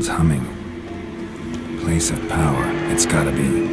sounds humming. Place of power, it's gotta be.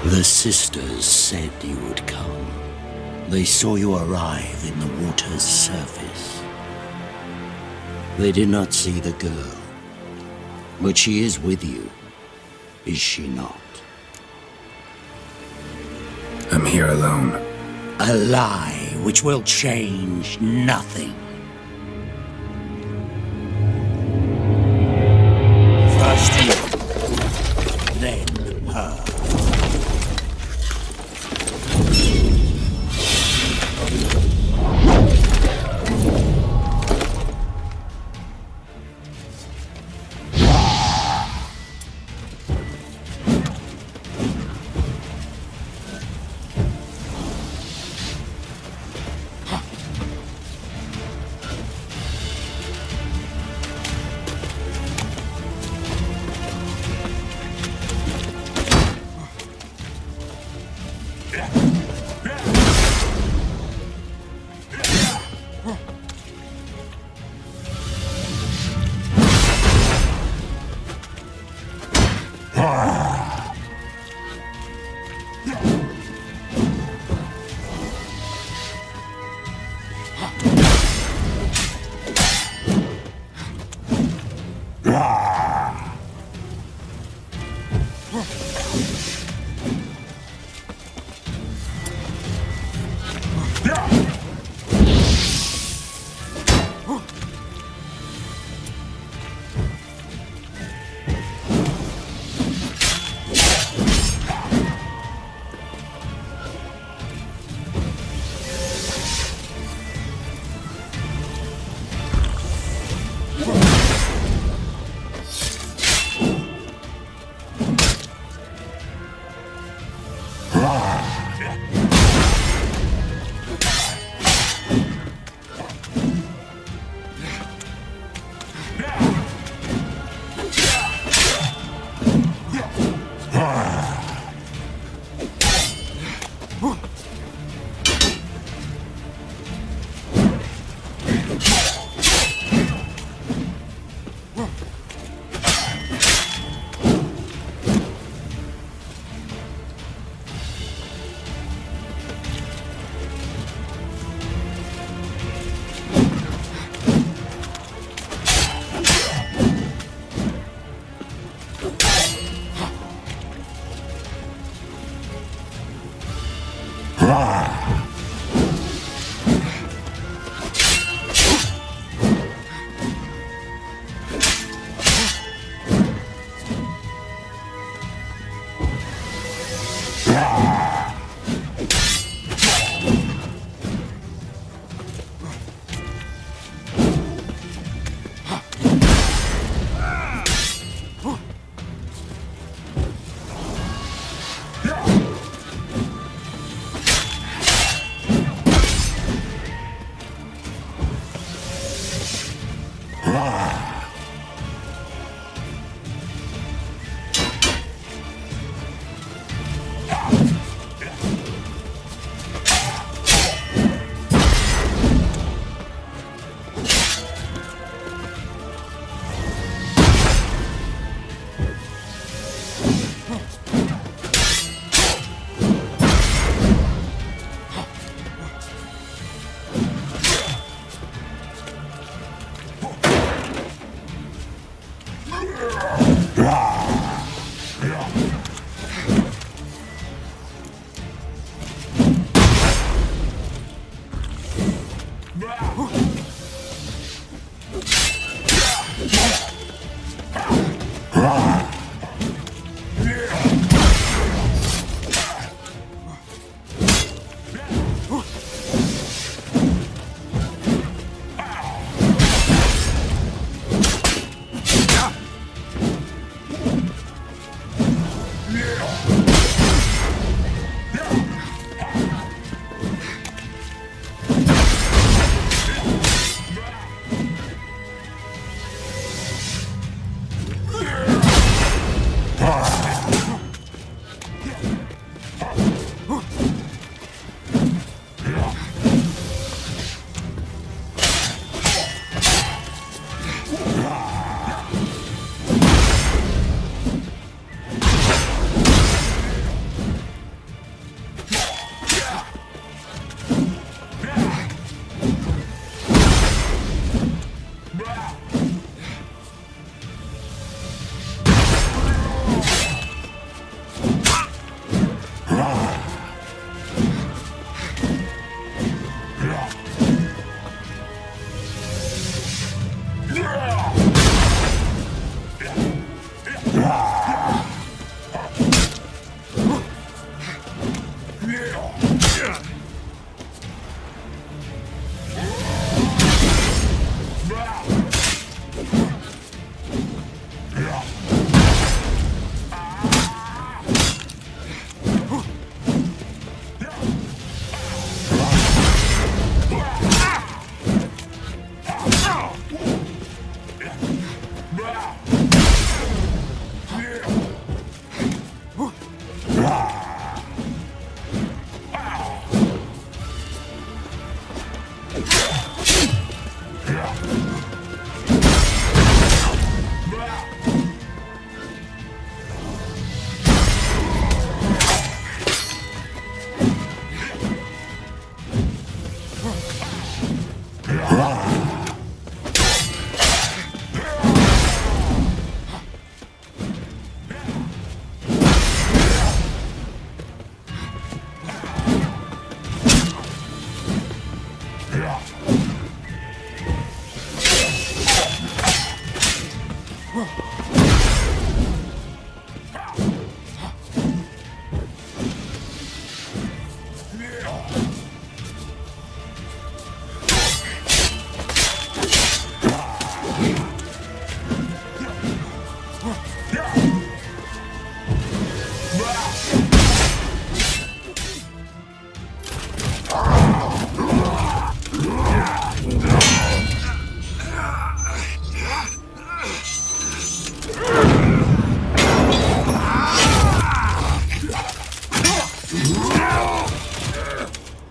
The sisters said you would come. They saw you arrive in the water's surface. They did not see the girl, but she is with you, is she not? I'm here alone. A lie which will change nothing. First you, then her.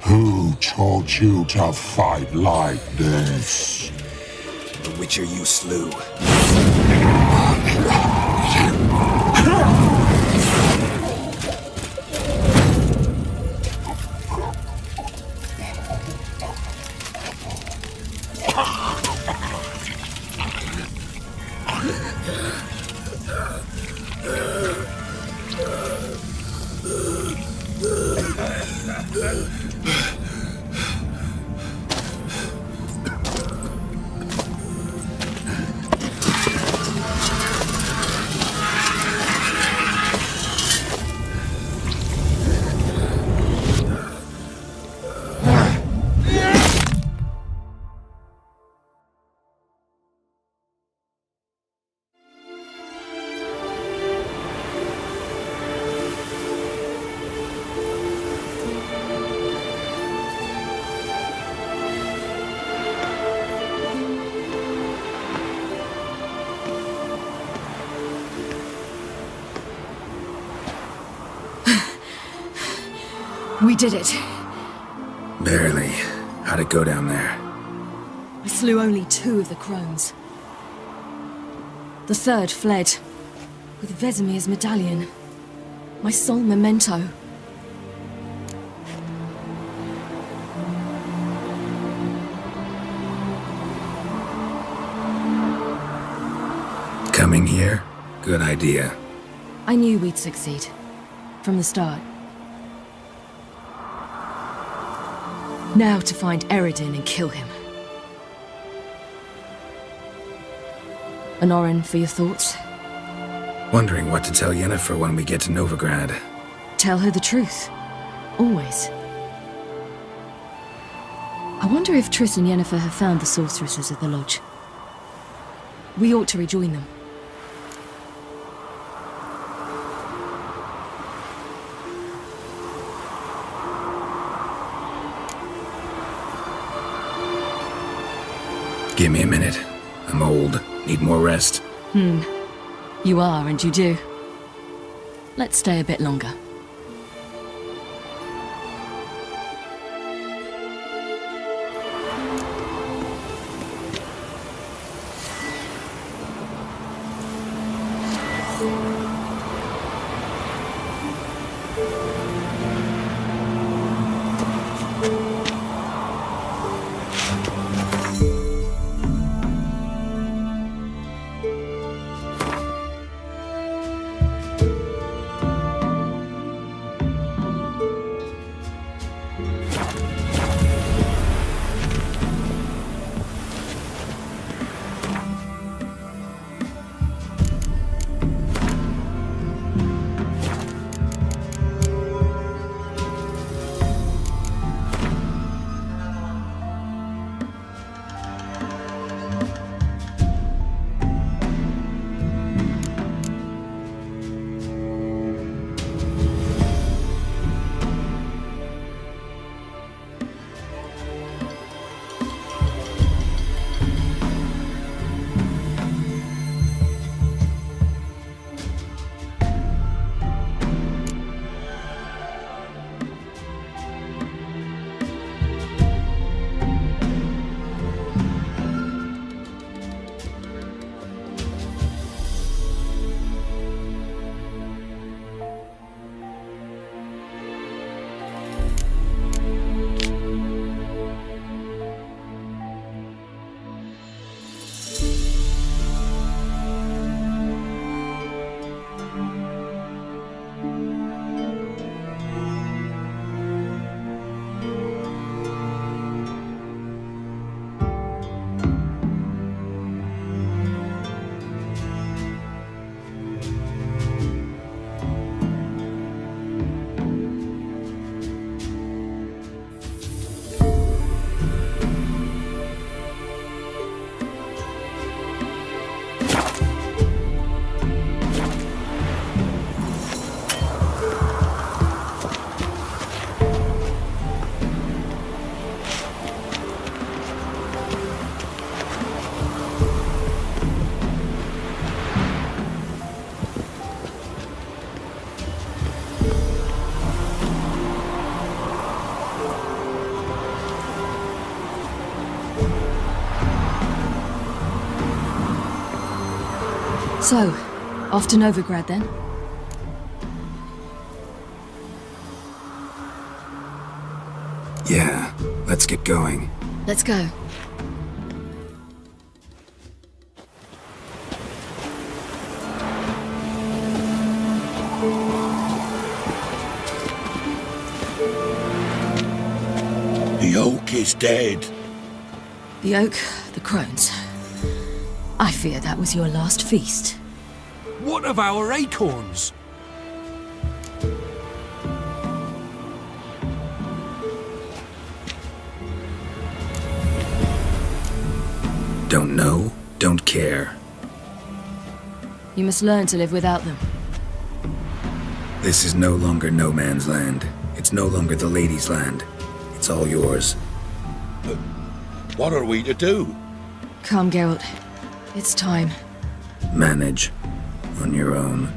Who taught you to fight like this? The Witcher you slew. We did it. Barely. How'd it go down there? I slew only 2 of the crones. The third fled, with Vesemir's medallion. My sole memento. Coming here? Good idea. I knew we'd succeed. From the start. Now to find Eredin and kill him. Honorin, for your thoughts? Wondering what to tell Yennefer when we get to Novigrad. Tell her the truth. Always. I wonder if Triss and Yennefer have found the sorceresses at the lodge. We ought to rejoin them. Give me a minute. I'm old. Need more rest. You are, and you do. Let's stay a bit longer. So, off to Novigrad then? Yeah, let's get going. Let's go. The oak is dead. The oak, the crones. I fear that was your last feast. What of our acorns? Don't know, don't care. You must learn to live without them. This is no longer no man's land. It's no longer the lady's land. It's all yours. What are we to do? Come, Geralt. It's time. Manage. On your own.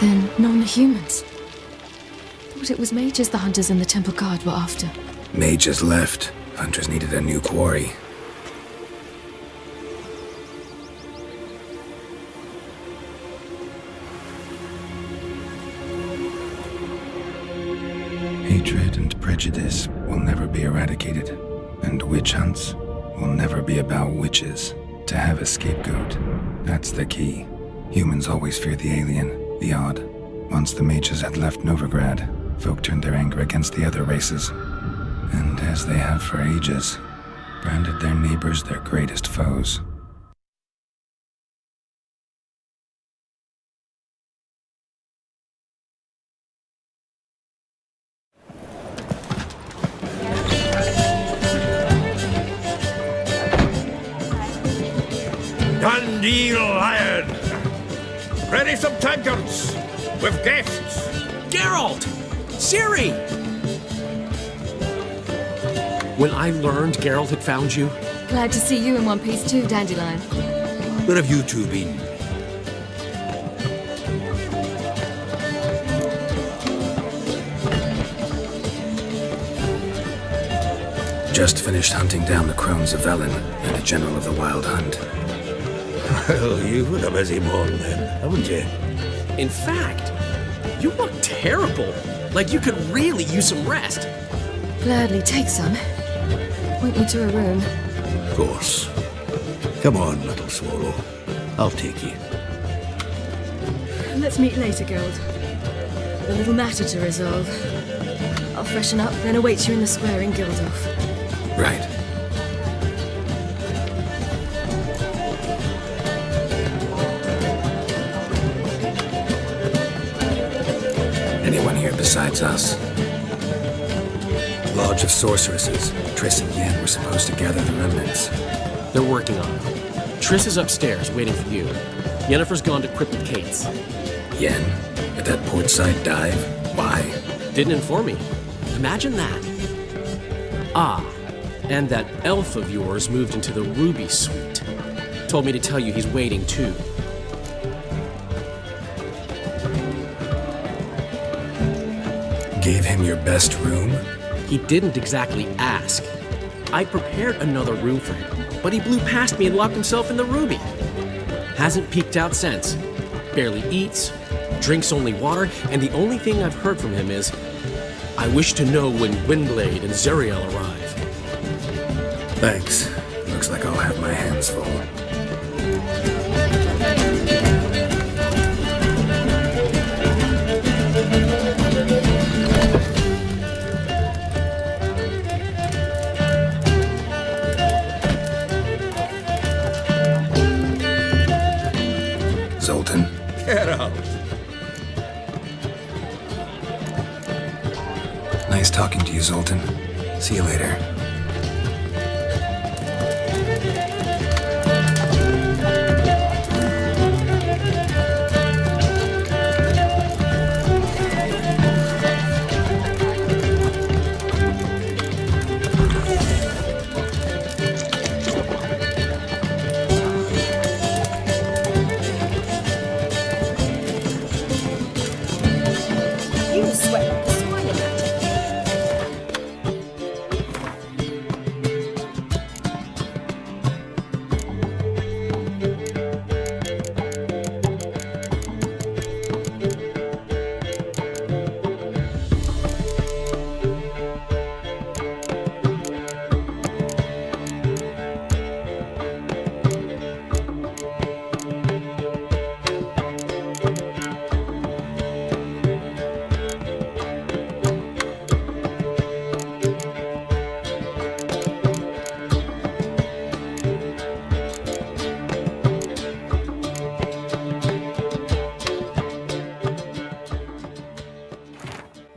Then non-humans. Thought it was mages the hunters and the temple guard were after. Mages left. Hunters needed a new quarry. Hatred and prejudice will never be eradicated, and witch hunts will never be about witches. To have a scapegoat, that's the key. Humans always fear the alien, the odd. Once the mages had left Novigrad, folk turned their anger against the other races. And as they have for ages, branded their neighbors their greatest foes. Dundee Lion! Ready some tankards! With guests! Geralt! Ciri! When I learned Geralt had found you, Glad to see you in one piece too, Dandelion. Where have you two been? Just finished hunting down the crones of Velen and the general of the Wild Hunt. Well, you've had a busy morning then, haven't you? in fact, you look terrible. Like you could really use some rest. Gladly take some. Point me to a room. Of course. Come on, little swallow. I'll take you. Let's meet later, Geralt. A little matter to resolve. I'll freshen up, then await you in the square in Gildorf. Right. Anyone here besides us? Lodge of Sorceresses. Triss and Yen were supposed to gather the remnants. They're working on it. Triss is upstairs, waiting for you. Yennefer's gone to Crypt with Kate's. Yen? At that portside dive? Why? Didn't inform me. Imagine that. Ah, and that elf of yours moved into the Ruby Suite. Told me to tell you he's waiting too. Gave him your best room? He didn't exactly ask. I prepared another room for him, but he blew past me and locked himself in the Ruby. Hasn't peeked out since. Barely eats, drinks only water, and the only thing I've heard from him is, I wish to know when Windblade and Zeriel arrive. Thanks. Looks like I'll have my hands full. Zoltan? Geralt! Nice talking to you, Zoltan. See you later. You sweat like a swine about it.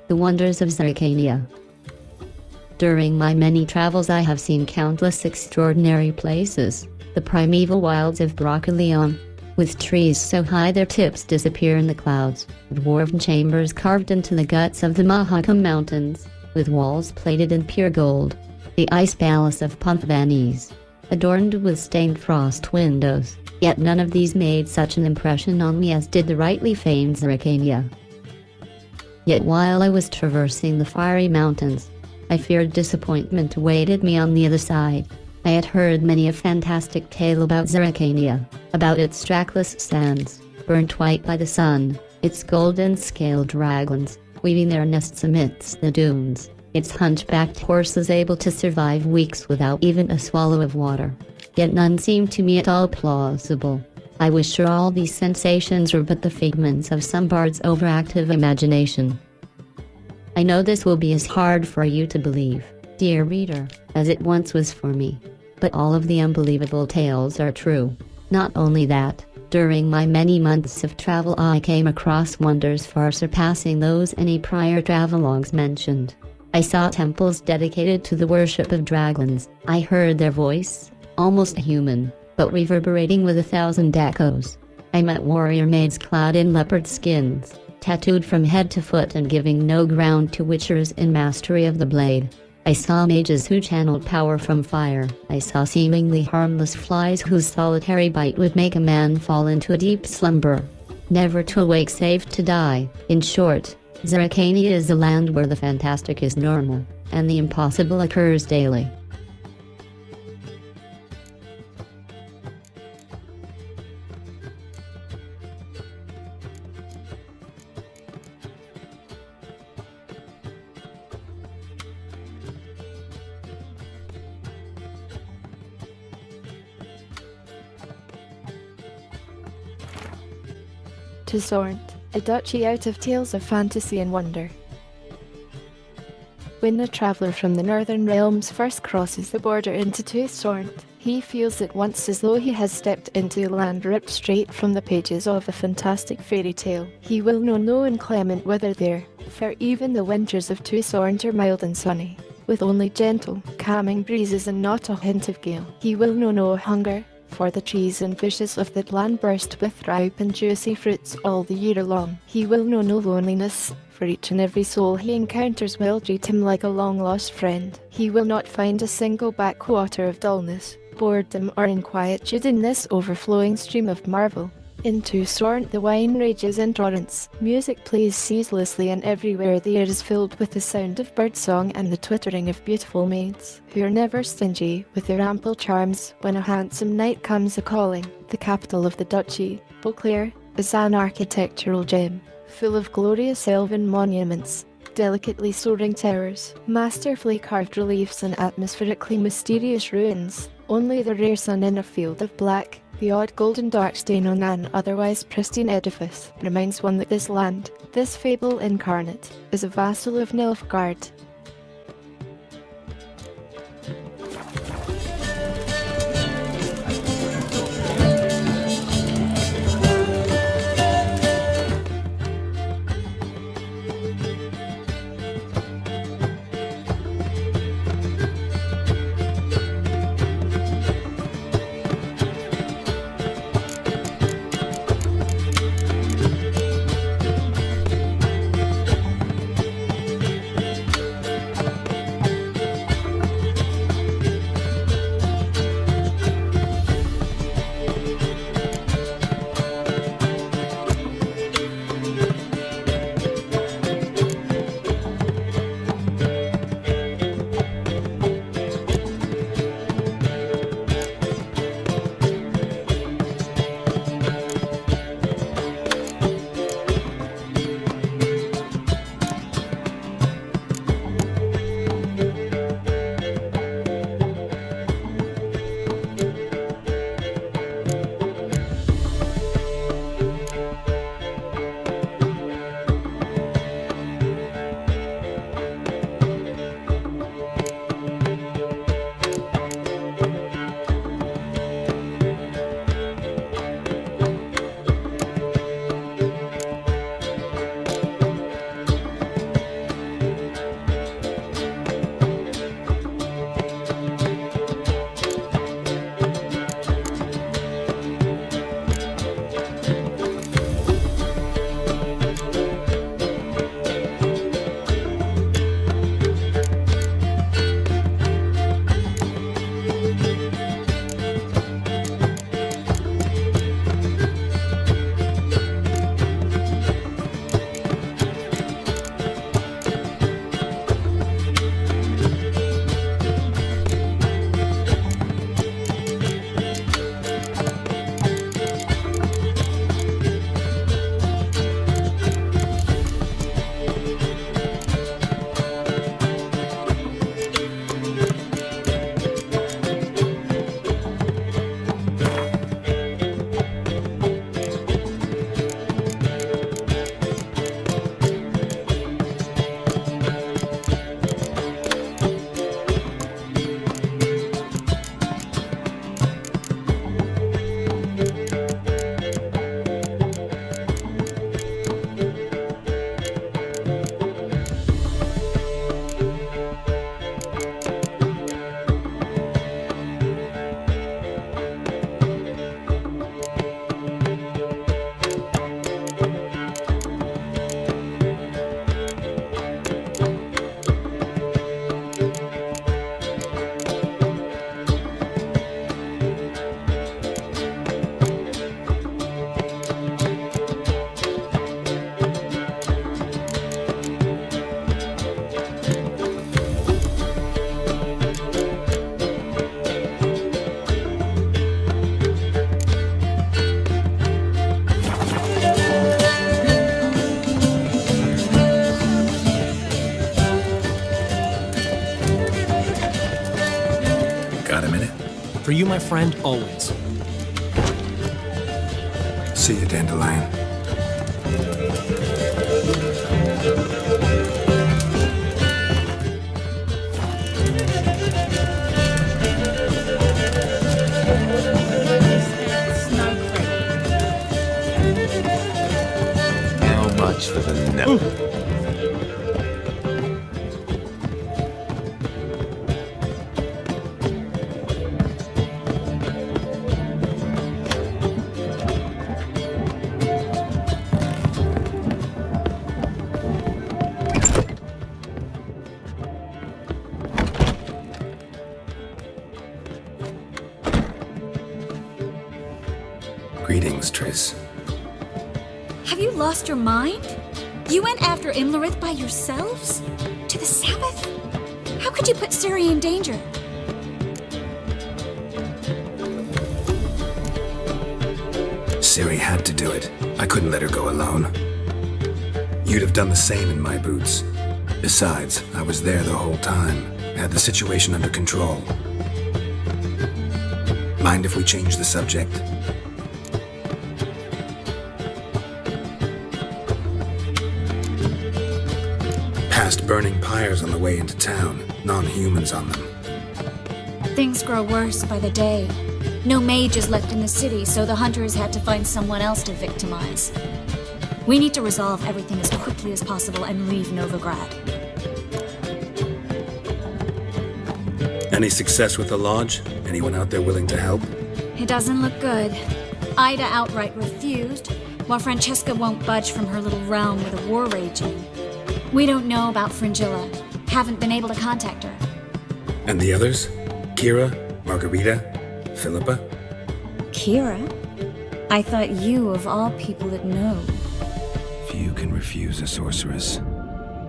The Wonders of Zerrikania. During my many travels I have seen countless extraordinary places, the primeval wilds of Kallian, with trees so high their tips disappear in the clouds, dwarven chambers carved into the guts of the Mahakam Mountains, with walls plated in pure gold, the ice palace of Puntvanese, adorned with stained frost windows, yet none of these made such an impression on me as did the rightly famed Zerrikania. Yet while I was traversing the fiery mountains, I feared disappointment awaited me on the other side. I had heard many a fantastic tale about Zerrikania, about its trackless sands, burnt white by the sun, its golden-scaled dragons, weaving their nests amidst the dunes, its hunchbacked horses able to survive weeks without even a swallow of water. Yet none seemed to me at all plausible. I was sure all these sensations were but the figments of some bard's overactive imagination. I know this will be as hard for you to believe, dear reader, as it once was for me. But all of the unbelievable tales are true. Not only that, during my many months of travel I came across wonders far surpassing those any prior travelogues mentioned. I saw temples dedicated to the worship of dragons. I heard their voice, almost human, but reverberating with 1,000 echoes. I met warrior maids clad in leopard skins, tattooed from head to foot and giving no ground to witchers in mastery of the blade. I saw mages who channeled power from fire. I saw seemingly harmless flies whose solitary bite would make a man fall into a deep slumber, never to awake save to die. In short, Zerrikania is a land where the fantastic is normal, and the impossible occurs daily. Toussarnt, a duchy out of tales of fantasy and wonder. When a traveller from the northern realms first crosses the border into Toussarnt, he feels at once as though he has stepped into a land ripped straight from the pages of a fantastic fairy tale. He will know no inclement weather there, for even the winters of Toussarnt are mild and sunny, with only gentle, calming breezes and not a hint of gale. He will know no hunger, for the trees and bushes of that land burst with ripe and juicy fruits all the year long. He will know no loneliness, for each and every soul he encounters will treat him like a long-lost friend. He will not find a single backwater of dullness, boredom or inquietude in this overflowing stream of marvel. In Toussarnt the wine rages in torrents, music plays ceaselessly, and everywhere the air is filled with the sound of birdsong and the twittering of beautiful maids, who are never stingy with their ample charms when a handsome knight comes a-calling. The capital of the duchy, Beauclair, is an architectural gem, full of glorious elven monuments, delicately soaring towers, masterfully carved reliefs and atmospherically mysterious ruins. Only the rare sun in a field of black, the odd golden dark stain on an otherwise pristine edifice, reminds one that this land, this fable incarnate, is a vassal of Nilfgaard. For you, my friend, always. See you, Dandelion. How much for the no? Greetings, Triss. Have you lost your mind? You went after Imlerith by yourselves? To the Sabbath? How could you put Ciri in danger? Ciri had to do it. I couldn't let her go alone. You'd have done the same in my boots. Besides, I was there the whole time. Had the situation under control. Mind if we change the subject? Past burning pyres on the way into town, non-humans on them. Things grow worse by the day. No mages left in the city, so the hunters had to find someone else to victimize. We need to resolve everything as quickly as possible and leave Novigrad. Any success with the lodge? Anyone out there willing to help? It doesn't look good. Ida outright refused, while Francesca won't budge from her little realm with a war raging. We don't know about Fringilla. Haven't been able to contact her. And the others? Kira? Margarita? Philippa? Kira? I thought you, of all people, would know. Few can refuse a sorceress.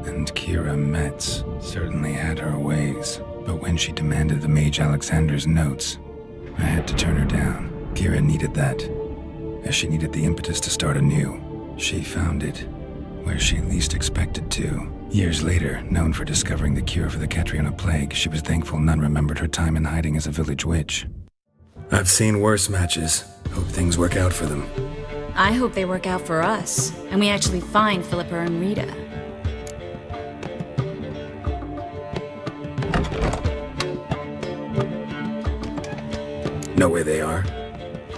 And Kira Metz certainly had her ways. But when she demanded the Mage Alexander's notes, I had to turn her down. Kira needed that, as she needed the impetus to start anew. She found it where she least expected to. Years later, known for discovering the cure for the Catriona plague, she was thankful none remembered her time in hiding as a village witch. I've seen worse matches. Hope things work out for them. I hope they work out for us, and we actually find Philippa and Rita. Know where they are?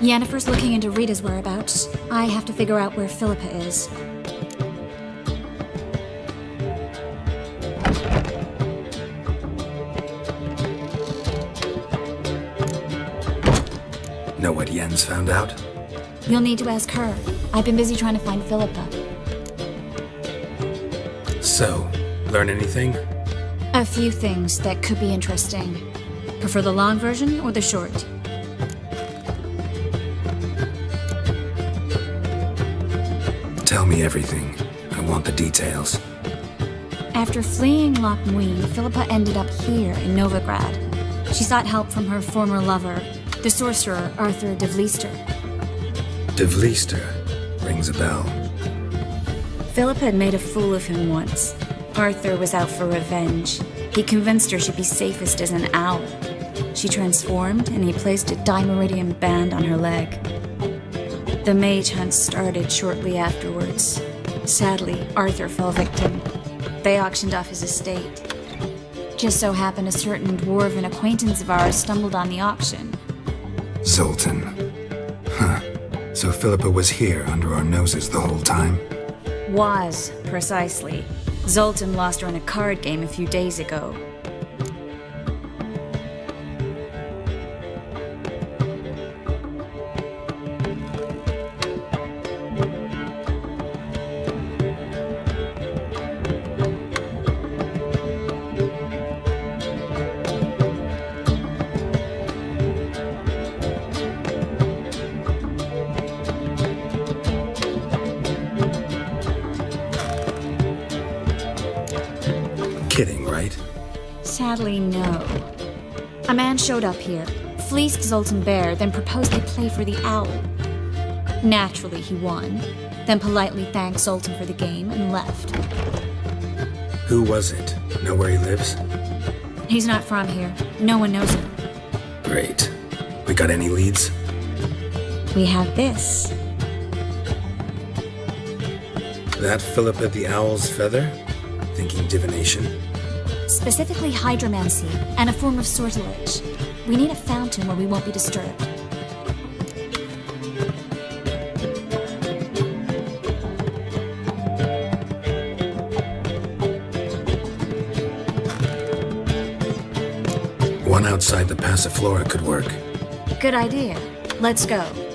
Yennefer's looking into Rita's whereabouts. I have to figure out where Philippa is. Know what Yen's found out? You'll need to ask her. I've been busy trying to find Philippa. So, learn anything? A few things that could be interesting. Prefer the long version or the short? Tell me everything. I want the details. After fleeing Loch Muin, Philippa ended up here in Novigrad. She sought help from her former lover, the sorcerer Arthur de Vliester. De Vliester rings a bell. Philippa had made a fool of him once. Arthur was out for revenge. He convinced her she'd be safest as an owl. She transformed, and he placed a Dimeridian band on her leg. The mage hunt started shortly afterwards. Sadly, Arthur fell victim. They auctioned off his estate. Just so happened a certain dwarven acquaintance of ours stumbled on the auction. Zoltan. Huh. So Philippa was here under our noses the whole time? Was, precisely. Zoltan lost her in a card game a few days ago. Kidding, right? Sadly, no. A man showed up here, fleeced Zoltan bare, then proposed they play for the owl. Naturally, he won, then politely thanked Zoltan for the game and left. Who was it? Know where he lives? He's not from here. No one knows him. Great. We got any leads? We have this. That Philippa the Owl's feather? Thinking divination? Specifically hydromancy and a form of sortilege. We need a fountain where we won't be disturbed. One outside the Passiflora could work. Good idea. Let's go.